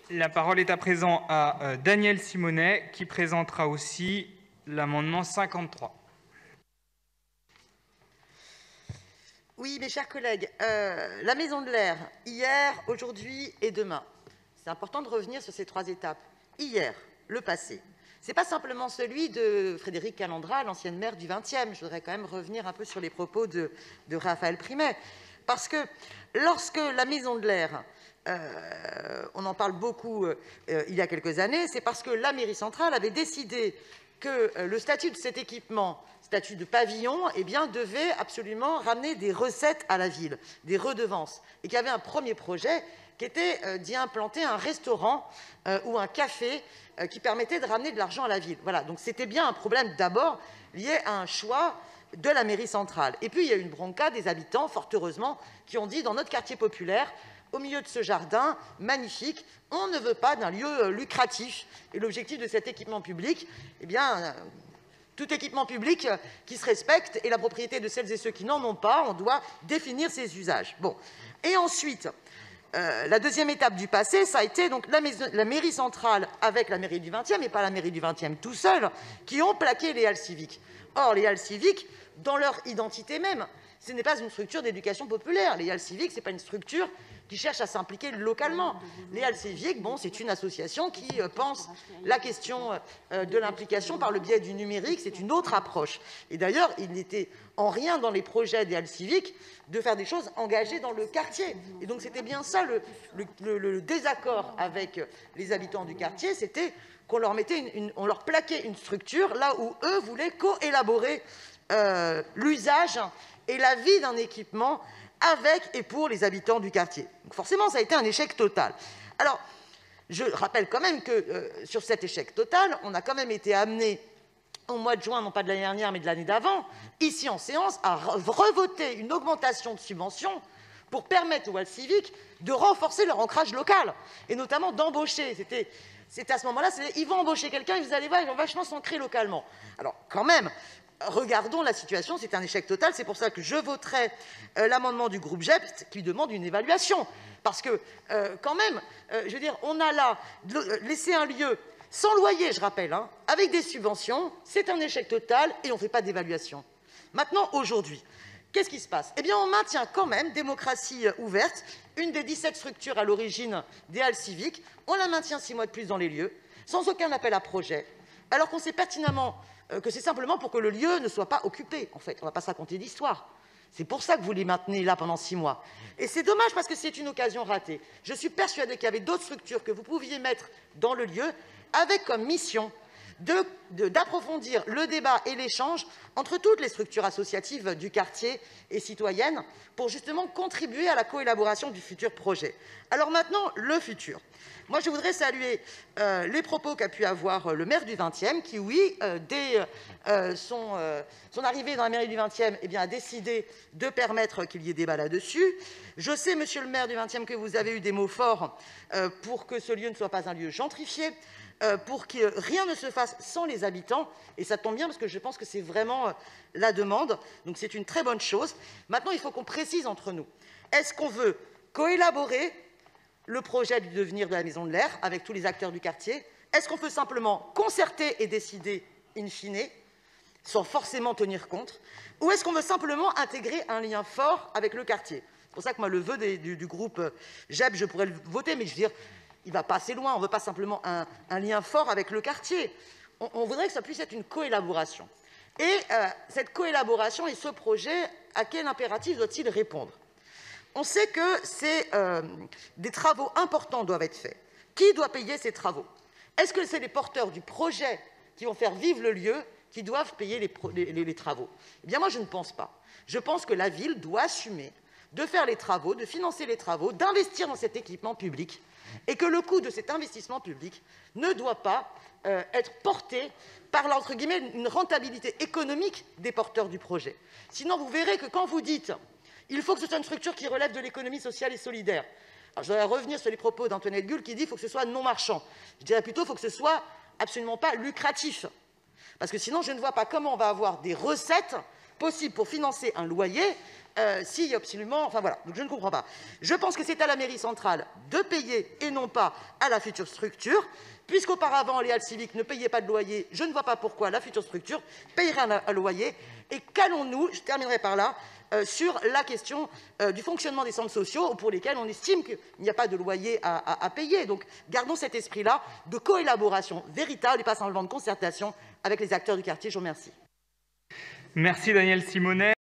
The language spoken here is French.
La parole est à présent à Daniel Simonet, qui présentera aussi l'amendement 53. Oui, mes chers collègues, la Maison de l'Air, hier, aujourd'hui et demain. C'est important de revenir sur ces 3 étapes. Hier, le passé. Ce n'est pas simplement celui de Frédérique Calandra, l'ancienne maire du 20e. Je voudrais quand même revenir un peu sur les propos de Raphaël Primet. Parce que lorsque la Maison de l'Air, on en parle beaucoup il y a quelques années, c'est parce que la mairie centrale avait décidé que le statut de cet équipement, statut de pavillon, eh bien, devait absolument ramener des recettes à la ville, des redevances, et qu'il y avait un premier projet qui était d'y implanter un restaurant ou un café qui permettait de ramener de l'argent à la ville. Voilà, donc c'était bien un problème d'abord lié à un choix de la mairie centrale. Et puis il y a eu une bronca des habitants, fort heureusement, qui ont dit dans notre quartier populaire, au milieu de ce jardin magnifique, on ne veut pas d'un lieu lucratif. Et l'objectif de cet équipement public, eh bien, tout équipement public qui se respecte est la propriété de celles et ceux qui n'en ont pas. On doit définir ses usages. Bon. Et ensuite, la deuxième étape du passé, ça a été donc la mairie centrale avec la mairie du 20e, et pas la mairie du 20e tout seul, qui ont plaqué les halles civiques. Or, les halles civiques, dans leur identité même, ce n'est pas une structure d'éducation populaire. Les halles civiques, ce n'est pas une structure qui cherche à s'impliquer localement. Les halles civiques, bon, c'est une association qui pense la question de l'implication par le biais du numérique. C'est une autre approche. Et d'ailleurs, il n'était en rien dans les projets des halles civiques de faire des choses engagées dans le quartier. Et donc, c'était bien ça le désaccord avec les habitants du quartier, c'était qu'on leur on leur plaquait une structure là où eux voulaient co-élaborer l'usage et la vie d'un équipement avec et pour les habitants du quartier. Donc forcément, ça a été un échec total. Alors, je rappelle quand même que sur cet échec total, on a quand même été amené au mois de juin, non pas de l'année dernière, mais de l'année d'avant, ici en séance, à revoter une augmentation de subventions pour permettre aux halles civiques de renforcer leur ancrage local, et notamment d'embaucher. C'était à ce moment-là, ils vont embaucher quelqu'un, et vous allez voir, ils vont vachement s'ancrer localement. Alors, quand même, regardons la situation, c'est un échec total, c'est pour ça que je voterai l'amendement du groupe GEPT qui demande une évaluation. Parce que, quand même, je veux dire, on a là laissé un lieu sans loyer, je rappelle, hein, avec des subventions, c'est un échec total et on ne fait pas d'évaluation. Maintenant, aujourd'hui, qu'est-ce qui se passe? Eh bien, on maintient quand même, démocratie ouverte, une des 17 structures à l'origine des halles civiques, on la maintient 6 mois de plus dans les lieux, sans aucun appel à projet, alors qu'on sait pertinemment que c'est simplement pour que le lieu ne soit pas occupé, en fait. On ne va pas se raconter d'histoire. C'est pour ça que vous les maintenez là pendant 6 mois. Et c'est dommage parce que c'est une occasion ratée. Je suis persuadée qu'il y avait d'autres structures que vous pouviez mettre dans le lieu avec comme mission d'approfondir le débat et l'échange entre toutes les structures associatives du quartier et citoyennes pour justement contribuer à la coélaboration du futur projet. Alors maintenant, le futur. Moi, je voudrais saluer les propos qu'a pu avoir le maire du 20e qui, oui, dès son arrivée dans la mairie du 20e, eh bien, a décidé de permettre qu'il y ait débat là-dessus. Je sais, monsieur le maire du 20e, que vous avez eu des mots forts pour que ce lieu ne soit pas un lieu gentrifié, pour que rien ne se fasse sans les habitants, et ça tombe bien parce que je pense que c'est vraiment la demande, donc c'est une très bonne chose. Maintenant, il faut qu'on précise entre nous. Est-ce qu'on veut coélaborer le projet du devenir de la Maison de l'Air avec tous les acteurs du quartier? Est-ce qu'on veut simplement concerter et décider in fine, sans forcément tenir compte? Ou est-ce qu'on veut simplement intégrer un lien fort avec le quartier? C'est pour ça que moi, le vœu du groupe GEP, je pourrais le voter, mais je veux dire, il ne va pas assez loin. On ne veut pas simplement un lien fort avec le quartier. On voudrait que ça puisse être une coélaboration. Et cette coélaboration et ce projet, à quel impératif doit-il répondre? On sait que des travaux importants doivent être faits. Qui doit payer ces travaux? Est-ce que c'est les porteurs du projet qui vont faire vivre le lieu qui doivent payer les travaux? Eh bien, moi, je ne pense pas. Je pense que la ville doit assumer de faire les travaux, de financer les travaux, d'investir dans cet équipement public, et que le coût de cet investissement public ne doit pas être porté par, entre guillemets, une rentabilité économique des porteurs du projet. Sinon, vous verrez que quand vous dites « il faut que ce soit une structure qui relève de l'économie sociale et solidaire », alors je voudrais revenir sur les propos d'Antoinette Gull qui dit qu'il faut que ce soit non marchand. Je dirais plutôt qu'il faut que ce soit absolument pas lucratif. Parce que sinon, je ne vois pas comment on va avoir des recettes possible pour financer un loyer si absolument... Enfin voilà, donc je ne comprends pas. Je pense que c'est à la mairie centrale de payer et non pas à la future structure. Puisqu'auparavant, les halles civiques ne payaient pas de loyer, je ne vois pas pourquoi la future structure payerait un loyer. Et calons-nous, je terminerai par là, sur la question du fonctionnement des centres sociaux pour lesquels on estime qu'il n'y a pas de loyer à payer. Donc gardons cet esprit-là de coélaboration véritable et pas simplement de concertation avec les acteurs du quartier. Je vous remercie. Merci Daniel Simonet.